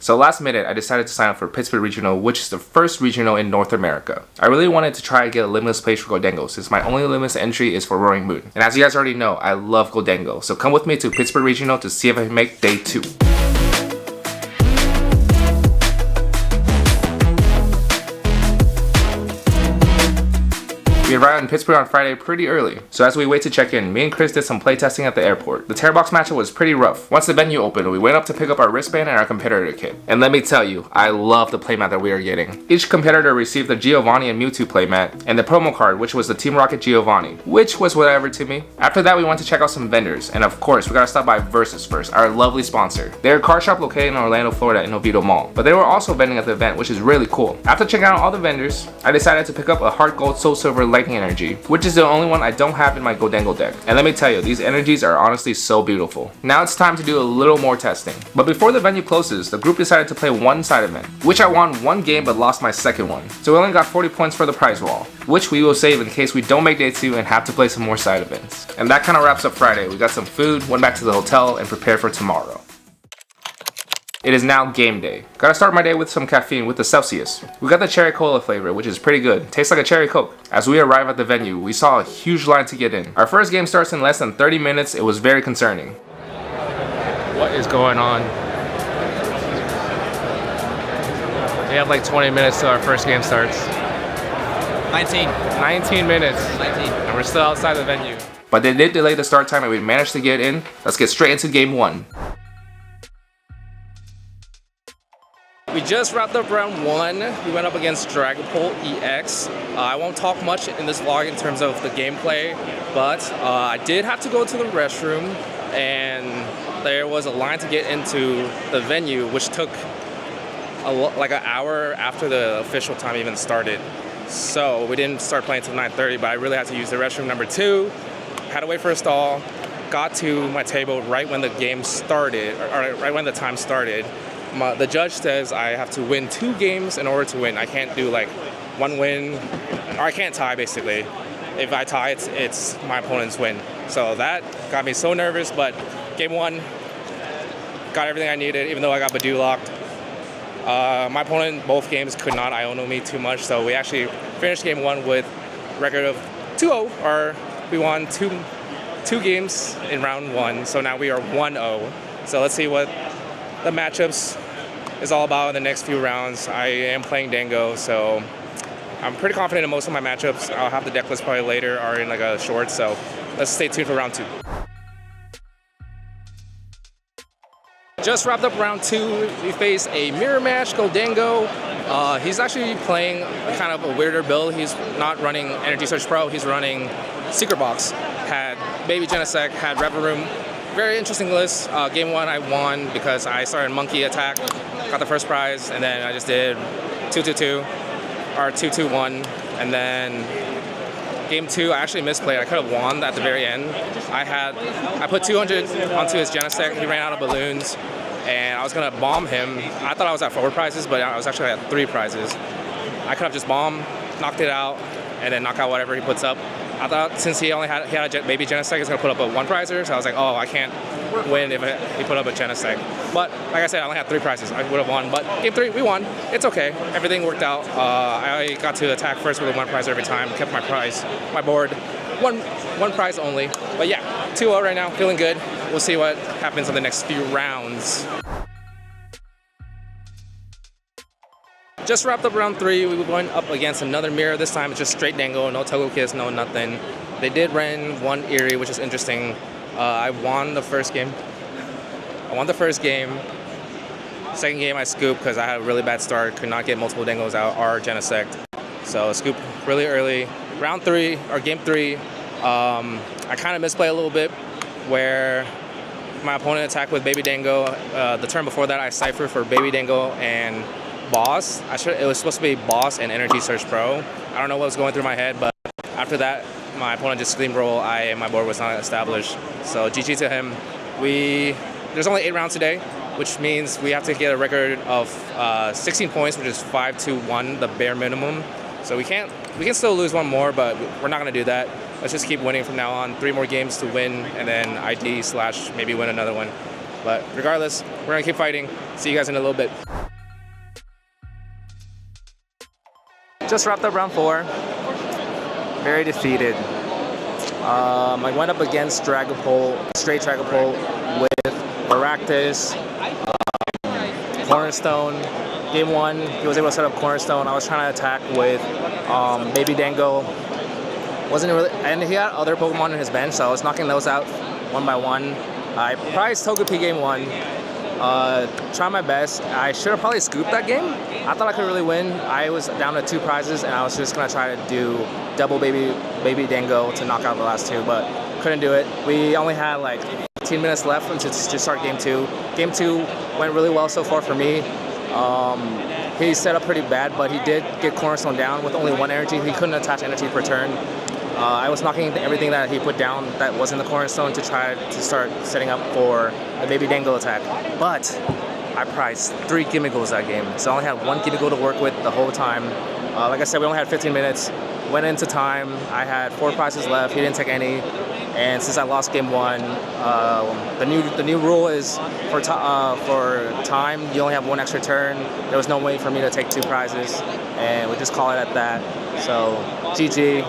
So last minute, I decided to sign up for Pittsburgh Regional, which is the first regional in North America. I really wanted to try to get a limitless place for Gholdengo since my only limitless entry is for Roaring Moon. And as you guys already know, I love Gholdengo. So come with me to Pittsburgh Regional to see if I can make day 2. We arrived in Pittsburgh on Friday pretty early, so as we wait to check in, me and Chris did some playtesting at the airport. The Terror Box matchup was pretty rough. Once the venue opened, we went up to pick up our wristband and our competitor kit. And let me tell you, I love the playmat that we are getting. Each competitor received the Giovanni and Mewtwo playmat, and the promo card, which was the Team Rocket Giovanni, which was whatever to me. After that, we went to check out some vendors, and of course, we gotta stop by BINDRZ first, our lovely sponsor. They're a car shop located in Orlando, Florida in Oviedo Mall, but they were also vending at the event, which is really cool. After checking out all the vendors, I decided to pick up a Heart Gold Soul Silver Lightning Energy, which is the only one I don't have in my Gholdengo deck. And let me tell you, these energies are honestly so beautiful. Now it's time to do a little more testing. But before the venue closes, the group decided to play one side event, which I won one game but lost my second one. So we only got 40 points for the prize wall, which we will save in case we don't make day 2 and have to play some more side events. And that kind of wraps up Friday. We got some food, went back to the hotel, and prepared for tomorrow. It is now game day. Gotta start my day with some caffeine with the Celsius. We got the cherry cola flavor, which is pretty good. Tastes like a cherry coke. As we arrive at the venue, we saw a huge line to get in. Our first game starts in less than 30 minutes. It was very concerning. What is going on? We have like 20 minutes till our first game starts. 19 minutes. And we're still outside the venue. But they did delay the start time and we managed to get in. Let's get straight into game 1. We just wrapped up round 1. We went up against Dragapult EX. I won't talk much in this vlog in terms of the gameplay, but I did have to go to the restroom, and there was a line to get into the venue, which took like an hour after the official time even started. So we didn't start playing until 9:30, but I really had to use the restroom number 2. Had to wait for a stall. Got to my table right when the game started, or right when the time started. The judge says I have to win 2 games in order to win. I can't do like 1 win, or I can't tie basically. If I tie, it's my opponent's win. So that got me so nervous, but game 1, got everything I needed, even though I got Badoo locked. My opponent, both games, could not Iono me too much, so we actually finished game 1 with a record of 2-0, or we won two games in round 1, so now we are 1-0. So let's see what the matchups is all about in the next few rounds. I am playing Dango, so I'm pretty confident in most of my matchups. I'll have the deck list probably later or in like a short, so let's stay tuned for round 2. Just wrapped up round 2. We face a mirror match, Gholdengo. He's actually playing kind of a weirder build. He's not running Energy Search Pro, he's running Secret Box. Had Baby Genesect, had Reverum. Very interesting list. Game 1 I won because I started Monkey Attack, got the first prize, and then I just did 2-2-2, or 2-2-1, and then game 2 I actually misplayed. I could have won at the very end. I put 200 onto his Genesect, he ran out of balloons, and I was gonna bomb him. I thought I was at 4 prizes, but I was actually at 3 prizes. I could have just bombed, knocked it out, and then knock out whatever he puts up. I thought since he only had a Baby Genesect, he's gonna put up a 1 prizer, so I was like, oh, I can't win if he put up a Genesect. But like I said, I only had 3 prizes. I would have won, but game 3, we won. It's okay. Everything worked out. I got to attack first with a 1 prizer every time, kept my board. One prize only. But yeah, 2-0 right now, feeling good. We'll see what happens in the next few rounds. Just wrapped up round 3. We were going up against another mirror. This time it's just straight Dango, no Togo Kiss, no nothing. They did run 1 Eerie, which is interesting. I won the first game. Second game I scooped because I had a really bad start, could not get multiple Dangos out or Genesect. So scooped really early. Round 3, or game 3, I kind of misplayed a little bit where my opponent attacked with Baby Dango. The turn before that I ciphered for Baby Dango and Boss. It was supposed to be Boss and Energy Search Pro. I don't know what was going through my head, but after that, my opponent just steamrolled. My board was not established. So GG to him. There's only 8 rounds today, which means we have to get a record of 16 points, which is 5-1, the bare minimum. So we can still lose 1 more, but we're not gonna do that. Let's just keep winning from now on. 3 more games to win, and then ID/ maybe win another one. But regardless, we're gonna keep fighting. See you guys in a little bit. Just wrapped up round 4. Very defeated. I went up against straight Dragapult with Maractus, Cornerstone. Game 1, he was able to set up Cornerstone. I was trying to attack with Baby Dango. Wasn't really, and he had other Pokemon in his bench, so I was knocking those out one by one. I prized Togepi game 1. Tried my best. I should have probably scooped that game. I thought I could really win. I was down to 2 prizes, and I was just gonna try to do double Baby Dango to knock out the last 2, but couldn't do it. We only had like 15 minutes left to start game 2. Game 2 went really well so far for me. He set up pretty bad, but he did get Cornerstone down with only 1 energy. He couldn't attach energy per turn. I was knocking everything that he put down that was in the Cornerstone to try to start setting up for the Baby Dango attack. But I prized 3 Gimmigholes that game, so I only had 1 Gimmighoul to work with the whole time. Like I said, we only had 15 minutes. Went into time. I had 4 prizes left. He didn't take any. And since I lost game 1, the new rule is for time, you only have 1 extra turn. There was no way for me to take 2 prizes, and we just call it at that. So GG.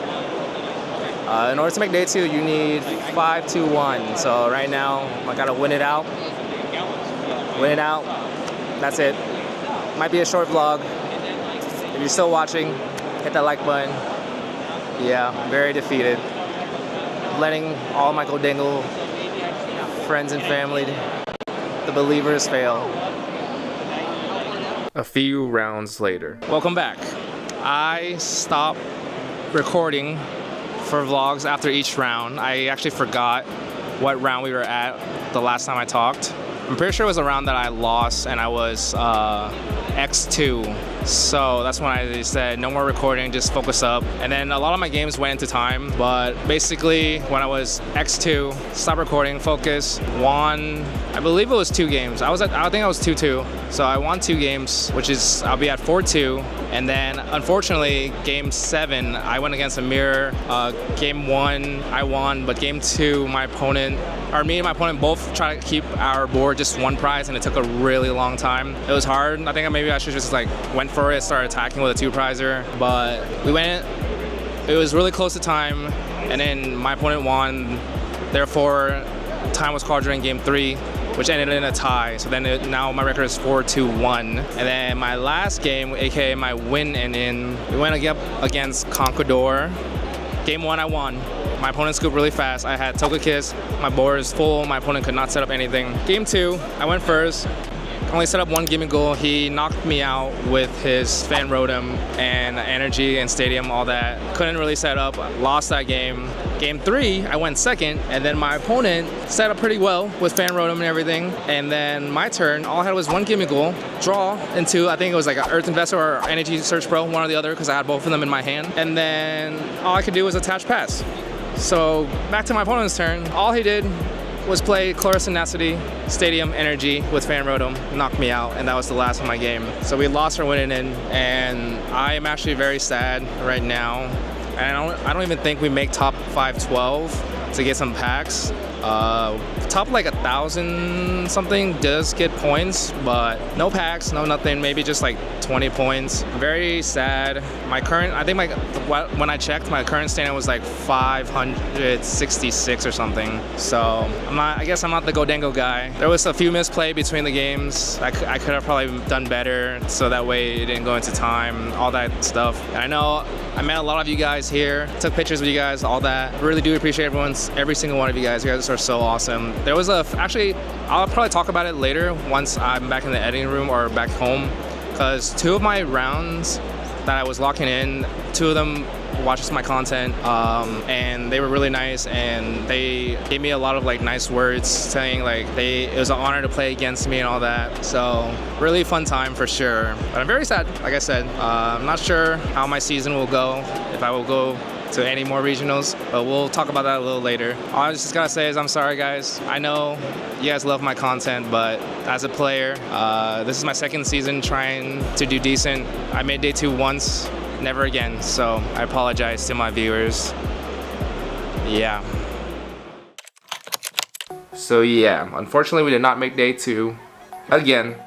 In order to make day 2, you need 5-2-1. So right now, I gotta win it out. Win it out. That's it. Might be a short vlog. If you're still watching, hit that like button. Yeah, very defeated. Letting all my Goldangle friends and family, the believers, fail. A few rounds later. Welcome back. I stopped recording for vlogs after each round. I actually forgot what round we were at the last time I talked. I'm pretty sure it was a round that I lost and I was X2. So that's when I said no more recording, just focus up. And then a lot of my games went into time, but basically when I was X2, stopped recording, focus, won, I believe it was 2 games. I think I was 2-2. So I won 2 games, which is, I'll be at 4-2. And then unfortunately, game 7, I went against a mirror. Game 1, I won, but game 2, me and my opponent both tried to keep our board just 1 prize, and it took a really long time. It was hard. I think maybe I should just like went for it, started attacking with a 2-prizer, but we went. It was really close to time, and then my opponent won. Therefore, time was called during game 3, which ended in a tie. So then now my record is 4-2-1. And then my last game, aka my win ending, we went up against Conquador. Game 1, I won. My opponent scooped really fast. I had Togekiss, my board is full, my opponent could not set up anything. Game 2, I went first. Only set up 1 Gimmighoul. He knocked me out with his Fan Rotom and Energy and Stadium, all that. Couldn't really set up, lost that game. Game 3, I went second, and then my opponent set up pretty well with Fan Rotom and everything. And then my turn, all I had was 1 Gimmighoul, draw into, I think it was like an Earth Investor or Energy Search Pro, one or the other, because I had both of them in my hand. And then all I could do was attach pass. So back to my opponent's turn. All he did was play Chloris Tenacity, Stadium, Energy with Fan Rotom, knocked me out, and that was the last of my game. So we lost our winning in, and I am actually very sad right now. And I don't even think we make top 512 to get some packs. Top like 1,000 something does get points, but no packs, no nothing, maybe just like 20 points. Very sad. My current, I think when I checked, my current standing was like 566 or something. So I guess I'm not the Goldangle guy. There was a few misplay between the games. I could have probably done better, so that way it didn't go into time, all that stuff. And I know I met a lot of you guys here, took pictures with you guys, all that. Really do appreciate every single one of you guys. You guys are so awesome. There was actually, I'll probably talk about it later once I'm back in the editing room or back home, because 2 of my rounds that I was locking in, 2 of them watches my content, and they were really nice, and they gave me a lot of like nice words saying like it was an honor to play against me and all that. So really fun time for sure. But I'm very sad, like I said. I'm not sure how my season will go, if I will go to any more regionals, but we'll talk about that a little later. All I was just gotta say is I'm sorry guys. I know you guys love my content, but as a player, this is my 2nd season trying to do decent. I made day 2 once, never again, so I apologize to my viewers. Yeah. So yeah, unfortunately we did not make day 2 again.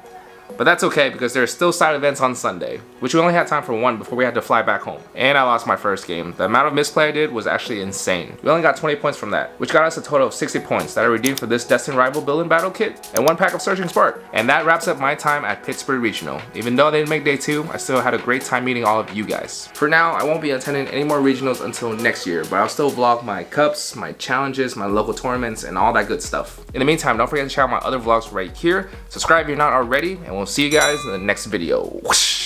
But that's okay because there are still side events on Sunday, which we only had time for one before we had to fly back home. And I lost my first game. The amount of misplay I did was actually insane. We only got 20 points from that, which got us a total of 60 points that I redeemed for this Destined Rival Build and Battle Kit and 1 pack of Searching Spark. And that wraps up my time at Pittsburgh Regional. Even though they didn't make day 2, I still had a great time meeting all of you guys. For now, I won't be attending any more regionals until next year, but I'll still vlog my cups, my challenges, my local tournaments, and all that good stuff. In the meantime, don't forget to check out my other vlogs right here. Subscribe if you're not already, and we'll see you guys in the next video. Whoosh.